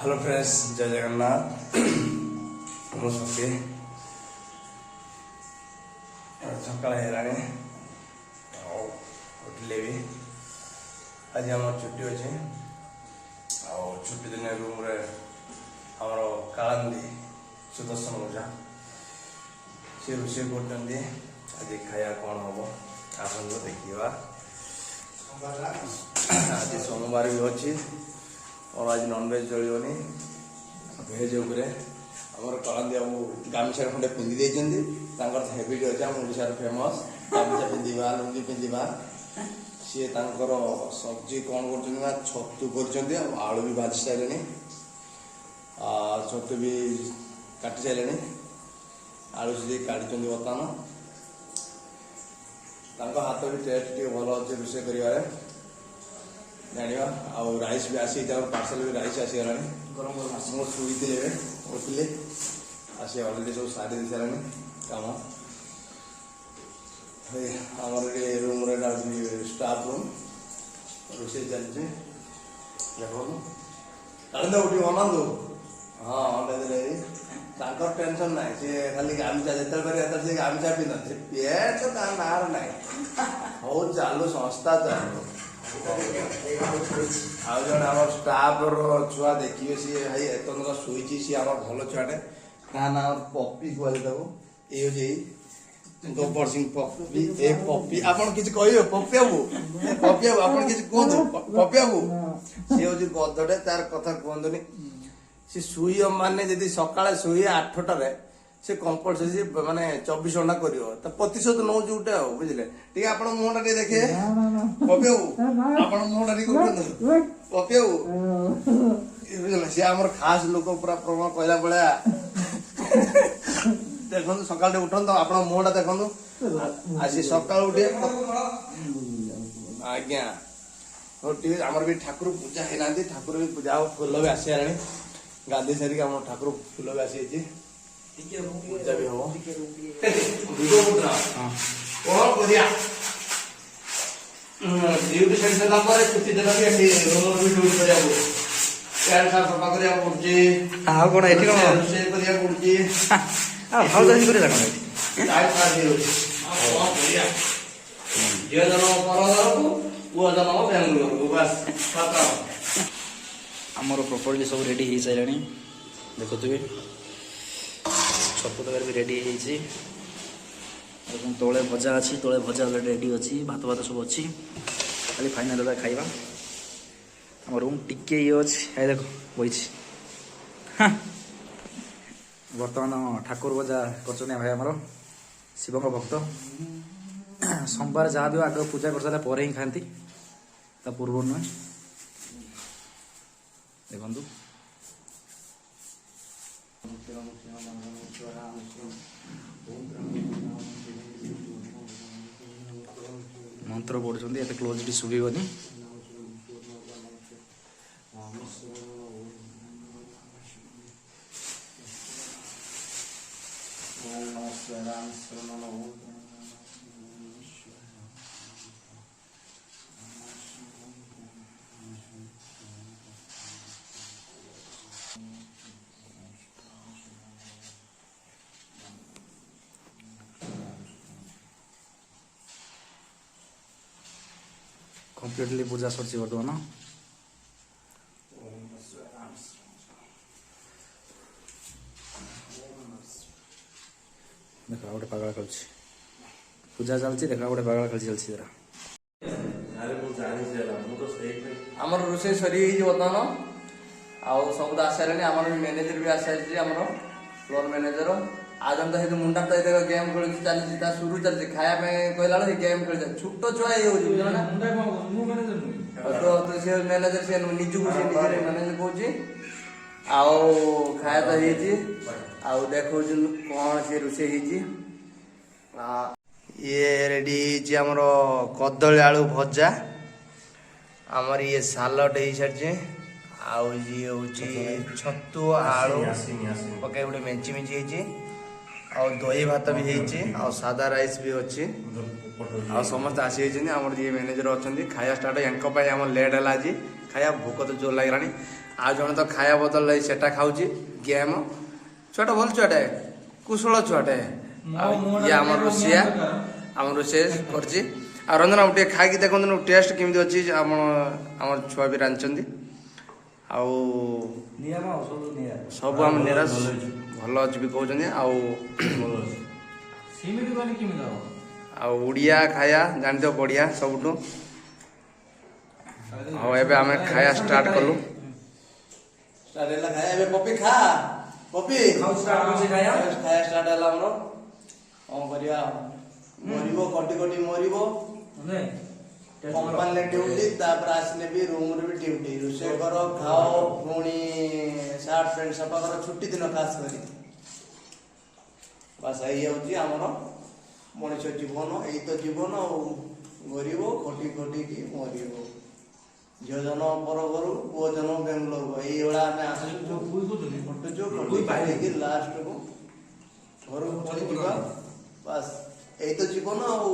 Hello friends, जय जगन्नाथ। ମୁଁ ସତେ ସକାଳ ହେଇଗଲାଣି ଆଉ ଉଠିଲେ ବି ଆଜି ଆମର ଛୁଟି ଅଛି। ଆଉ ଛୁଟି ଦିନ ରୁମ୍ରେ ଆମର କାଳନ୍ଦୀ ସୁଦର୍ଶନ ଓଝା ସେ ରୋଷେଇ କରୁଛନ୍ତି। ଆଜି ଖାଇବା କ'ଣ ହେବ ଆସନ୍ତୁ ଦେଖିବା। ଆଜି ସୋମବାର ବି ଅଛି और आज नॉनवेज चलनी भेज उपरे आमर कलांदी बाबू गामछा खंडे पिंधि देइछन्ती। तांकर हेबिट अछि हम ओडिसा फेमस गामछा पिंधिबा लुंगी पिंधिबा। सी तांकर सब्जी कौन करछन्ती ना छतु करछन्ती आलू भी भाजी साइलेनी छतु भी काटी साइलेनी आलू से काटिछन्ती बर्तमान। तांको हाथ भी टेस्ट टे भलो अछि रोषे करिवारे जानिबा। आउ राइस भी आसी पार्सल भी राइस आसी गलानी गरम गरम मो सुईते उठिले आसी अलरेडी सब सारी दे सारानी काम आमर रूम रे स्टाफ रूम रोषे चलছে देखो कालंदा उठी बनांदो। हाँ अंडे दे तांकर टेंशन ना से खाली गामछा जेतल करे एतर से गामछा पिन से पेट तो ता नार नाही हो चालू संस्था चालू। आउ जन आम स्टाफ छुआ देखिए सी भाई एतन शुई सी आम भल छुआटे क्या ना पपी कहले ये गोबर सिंह पपी ए पपी आपन किछ कहियो पपी बाबू आपन किछ कहंदो पपी बाबू सी हो गधटे तार कथा कहंदोनी सी शुई माने जदी सकाळे शुई 8टारे से कंपलसरी माने 24 घंटा करियो त प्रतिशत नौ जुटे आ बुझले ठीक है। आपण मुहटा टे देखे पपी बाबू आपण मुहटा टे करन पपी बाबू बुझले से हमर खास लोक पूरा प्रमाण कहला बळा देखन सकाळ टे उठन तो आपण मुहटा देखन आज सकाळ उठे आज्ञा हो ठीक है। हमर भी ठाकुर पूजा हेनांती ठाकुर भी पूजा फूल भी आसी आनी गांधी सारी हमर ठाकुर फूल भी आसी छी पूजा भी हो वीडियो उठना और बढ़िया ड्यूटी सेट देला पर छुट्टी देला के रूम भी ड्यूटी करिया को पैन साफ सफा करिया पड़ची आ कोन एठी कोन से करिया पड़ची आ हाउ जल्दी करे जाकन आइ खा दियो आ बढ़िया जे जनो परदर को वो जनो बेंगलुरु को बस पता हमरो प्रॉपर्ली सब रेडी ही साइलानी देखो तुबे छतु तक भी रेडी है तले भजा अच्छी तले भजा रेडी अच्छी भात भात सब अच्छी खाली फाइनाल खाइबा। आम रूम टिके ये अच्छे देख बही बर्तमान ठाकुर भजा कर भाई आमर शिव भक्त सोमवार जहाँ भी आग पूजा कर सारा पर ही खाती पूर्व नुहे देखु मंत्र पढ़ुंट एत क्लोजली शुभनी कम्प्लीटली पूजा सरची बर्तमान देखा गोटे पागल खेलुची पूजा चलती देखा गोटे पागल खेल चलती जरा आमर रोषे सरी बर्तमान आउ सब आसारे आम मैनेजर भी आसारी आम फ्लोर मैनेजर आज हम तो मुंडा तो गेम खेल चलती शुरू चलती खाया कहला गेम खेल छोट छुआ ये मैनेजर से निजू मैनेजर कौन आउ खाया तो आउ देखो कौन से रोषे ये रेडी आमर कदली आलू भजा आमर ये सालड हो सारी आउ ये हूँ छतु आलू पकड़ मेंची मेंची और दही भात भी है सादा राइस भी अच्छी ଆଉ ସମସ୍ତେ ଆସିଯାଇଛନ୍ତି ଆମର ଯିଏ ମ୍ୟାନେଜର ଅଛନ୍ତି ଖାଇବା ଷ୍ଟାର୍ଟ ୟାଙ୍କ ପାଇଁ ଆମର ଲେଟ୍ ହେଲା ଆଜି ଖାଇବା ଭୋକ ତ ଜୋର ଲାଗିଲାଣି ଆଉ ଜଣେ ତ ଖାଇବା ବଦଳରେ ସେଟା ଖାଉଛି ଗେମ୍ ଛୁଆଟା ଭଲ ଛୁଆଟେ କୁଶଳ ଛୁଆଟେ ଆଉ ଇଏ ଆମର ରୋଷିଆ ଆମ ରୋଷେଇ କରିଛି ଆଉ ରଞ୍ଜନ ଟିକେ ଖାଇକି ଦେଖନ୍ତୁ ଟେଷ୍ଟ କେମିତି ଅଛି ଆମର ଛୁଆ ବି ରାନ୍ଧିଛନ୍ତି ଆଉ ସବୁ ଆମ ନିରାଶ ଭଲ ଅଛି ବି କହୁଛନ୍ତି ଆଉ ଓଡ଼ିଆ ଖାଇବା ଜାଣିଥିବ ବଢ଼ିଆ ସବୁଠୁ ଆଉ ଏବେ ଆମେ ଖାଇବା ଷ୍ଟାର୍ଟ କଲୁ ପପି ଖା ପପି ଖାଇବା ଷ୍ଟାର୍ଟ ହେଲା ଆମର କଣ କରିବା ମରିବ କଟି କଟି ମରିବ କମ୍ପାନୀରେ ଡ୍ୟୁଟି ତାପରେ ଆସିଲେ ବି ରୁମରେ ବି ଡ୍ୟୁଟି ରୋଷେଇ କର ଖାଅ ପୁଣି ସାର୍ଟ ପ୍ୟାଣ୍ଟ ସଫା କର ଛୁଟି ଦିନ ଖାସ କରି ବାସ୍ ହେଇଯାଉଛି ଆମର ମଣିଷ ଜୀବନ ଏଇ ତ ଜୀବନ ଆଉ ଗରିବ ଖଟି ଖଟିକି ମରିବ ଝିଅ ଜନ ପର ଘରୁ ପୁଅ ଜନ ବେଙ୍ଗଲୋର ଏଇଭଳିଆ ଆମେ ଆସୁଛୁ ଖଟୁଛୁ ଖଟି ଖାଇକି ଲାଷ୍ଟକୁ ଘରକୁ ପୁଣି ଯିବା ବାସ୍ ଏଇ ତ ଜୀବନ ଆଉ